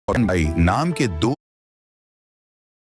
भाई नाम के दो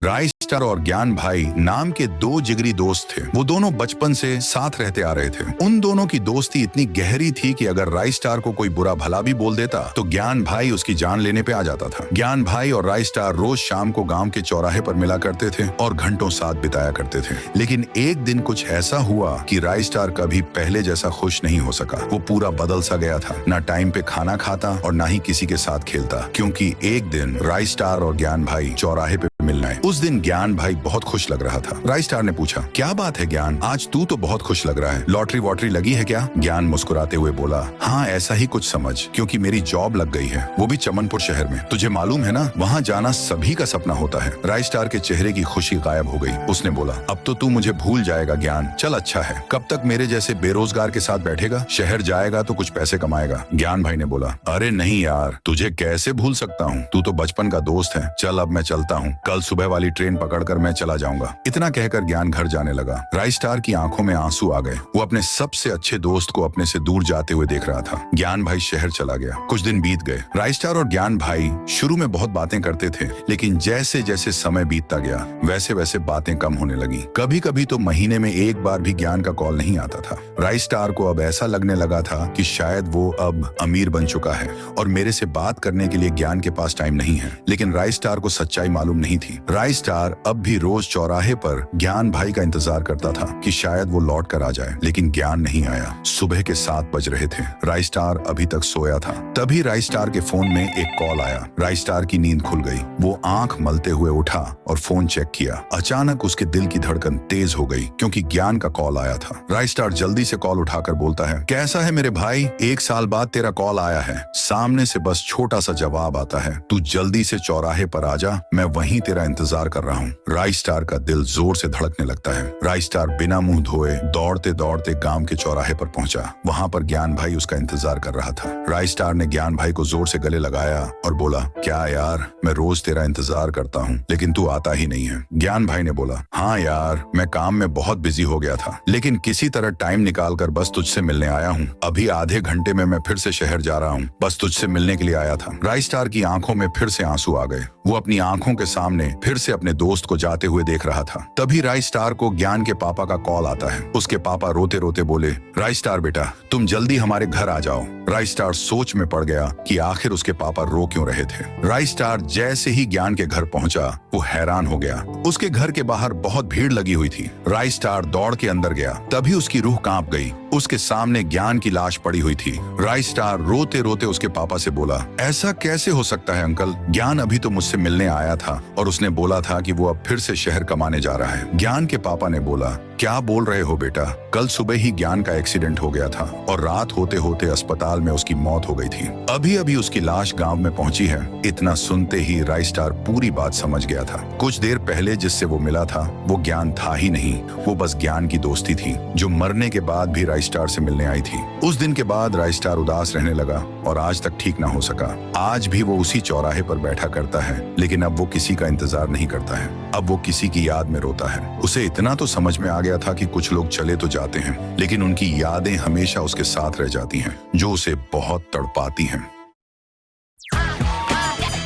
राइस्टार और ज्ञान भाई नाम के दो जिगरी दोस्त थे। वो दोनों बचपन से साथ रहते आ रहे थे। उन दोनों की दोस्ती इतनी गहरी थी कि अगर राइस्टार को कोई बुरा भला भी बोल देता तो ज्ञान भाई उसकी जान लेने पे आ जाता था। ज्ञान भाई और राइस्टार रोज शाम को गांव के चौराहे पर मिला करते थे और घंटों साथ बिताया करते थे। लेकिन एक दिन कुछ ऐसा हुआ कि राइस्टार कभी पहले जैसा खुश नहीं हो सका। वो पूरा बदल सा गया था। ना टाइम पे खाना खाता और ना ही किसी के साथ खेलता, क्योंकि एक दिन राइस्टार और ज्ञान भाई चौराहे पे मिलना है। उस दिन ज्ञान भाई बहुत खुश लग रहा था। राइस्टार ने पूछा, क्या बात है ज्ञान, आज तू तो बहुत खुश लग रहा है, लॉटरी वॉटरी लगी है क्या? ज्ञान मुस्कुराते हुए बोला, हाँ ऐसा ही कुछ समझ, क्योंकि मेरी जॉब लग गई है, वो भी चमनपुर शहर में। तुझे मालूम है ना, वहाँ जाना सभी का सपना होता है। राइस्टार के चेहरे की खुशी गायब हो गई। उसने बोला, अब तो तू मुझे भूल जाएगा ज्ञान, चल अच्छा है। कब तक मेरे जैसे बेरोजगार के साथ बैठेगा? शहर जाएगा तो कुछ पैसे कमाएगा। ज्ञान भाई ने बोला, अरे नहीं यार, तुझे कैसे भूल सकता हूँ, तू तो बचपन का दोस्त है। चल अब मैं चलता हूँ, कल सुबह वाली ट्रेन पकड़कर मैं चला जाऊंगा। इतना कहकर ज्ञान घर जाने लगा। राइस्टार की आंखों में आंसू आ गए। वो अपने सबसे अच्छे दोस्त को अपने से दूर जाते हुए देख रहा था। ज्ञान भाई शहर चला गया। कुछ दिन बीत गए। राइस्टार और ज्ञान भाई शुरू में बहुत बातें करते थे, लेकिन जैसे जैसे समय बीतता गया वैसे वैसे बातें कम होने लगी। कभी कभी तो महीने में एक बार भी ज्ञान का कॉल नहीं आता था। राइस्टार को अब ऐसा लगने लगा था कि शायद वो अब अमीर बन चुका है और मेरे से बात करने के लिए ज्ञान के पास टाइम नहीं है। लेकिन राइस्टार को सच्चाई मालूम नहीं थी। राइस्टार अब भी रोज चौराहे पर ज्ञान भाई का इंतजार करता था कि शायद वो लौट कर आ जाए, लेकिन ज्ञान नहीं आया। सुबह के 7 बज रहे थे। राइस्टार अभी तक सोया था। तभी राइस्टार के फोन में एक कॉल आया। राइस्टार की नींद खुल गई। वो आंख मलते हुए उठा और फोन चेक किया। अचानक उसके दिल की धड़कन तेज हो गई, क्योंकि ज्ञान का कॉल आया था। राइस्टार जल्दी से कॉल उठाकर बोलता है, कैसा है मेरे भाई, 1 साल बाद तेरा कॉल आया है। सामने से बस छोटा सा जवाब आता है, तू जल्दी से चौराहे पर आ जा, मैं वहीं तेरा इंतजार कर रहा हूँ। राइस्टार का दिल जोर से धड़कने लगता है। राइस्टार बिना मुंह धोए दौड़ते दौड़ते गांव के चौराहे पर पहुंचा। वहां पर ज्ञान भाई उसका इंतजार कर रहा था। राइस्टार ने ज्ञान भाई को जोर से गले लगाया और बोला, क्या यार, मैं रोज तेरा इंतजार करता हूँ, लेकिन तू आता ही नहीं है। ज्ञान भाई ने बोला, हाँ यार, मैं काम में बहुत बिजी हो गया था, लेकिन किसी तरह टाइम निकाल कर बस तुझसे मिलने आया हूँ। अभी आधे घंटे में मैं फिर से शहर जा रहा हूँ, बस तुझसे मिलने के लिए आया था। राइस्टार की आंखों में फिर से आंसू आ गए। वो अपनी आंखों के सामने फिर से अपने दोस्त को जाते हुए देख रहा था। तभी राइस्टार को ज्ञान के पापा का कॉल आता है। उसके पापा रोते रोते बोले, राइस्टार बेटा, तुम जल्दी हमारे घर आ जाओ। राइस्टार सोच में पड़ गया कि आखिर उसके पापा रो क्यों रहे थे। राइस्टार जैसे ही ज्ञान के घर पहुंचा, वो हैरान हो गया। उसके घर के बाहर बहुत भीड़ लगी हुई थी। राइस्टार दौड़ के अंदर गया। तभी उसकी रूह कांप गई। उसके सामने ज्ञान की लाश पड़ी हुई थी। राइस्टार रोते रोते उसके पापा से बोला, ऐसा कैसे हो सकता है अंकल, ज्ञान अभी तो मुझसे मिलने आया था और उसने बोला था कि वो अब फिर से शहर कमाने जा रहा है। ज्ञान के पापा ने बोला, क्या बोल रहे हो बेटा, कल सुबह ही ज्ञान का एक्सीडेंट हो गया था और रात होते होते अस्पताल में उसकी मौत हो गई थी। अभी अभी उसकी लाश गांव में पहुंची है। इतना सुनते ही राइस्टार पूरी बात समझ गया था। कुछ देर पहले जिससे वो मिला था वो ज्ञान था ही नहीं, वो बस ज्ञान की दोस्ती थी, जो मरने के बाद भी राइस्टार से मिलने आई थी। उस दिन के बाद राइस्टार उदास रहने लगा और आज तक ठीक ना हो सका। आज भी वो उसी चौराहे पर बैठा करता है, लेकिन अब वो किसी का इंतजार नहीं करता है। अब वो किसी की याद में रोता है। उसे इतना तो समझ में आ गया था कि कुछ लोग चले तो जाते हैं, लेकिन उनकी यादें हमेशा उसके साथ रह जाती हैं, जो उसे बहुत तड़पाती हैं।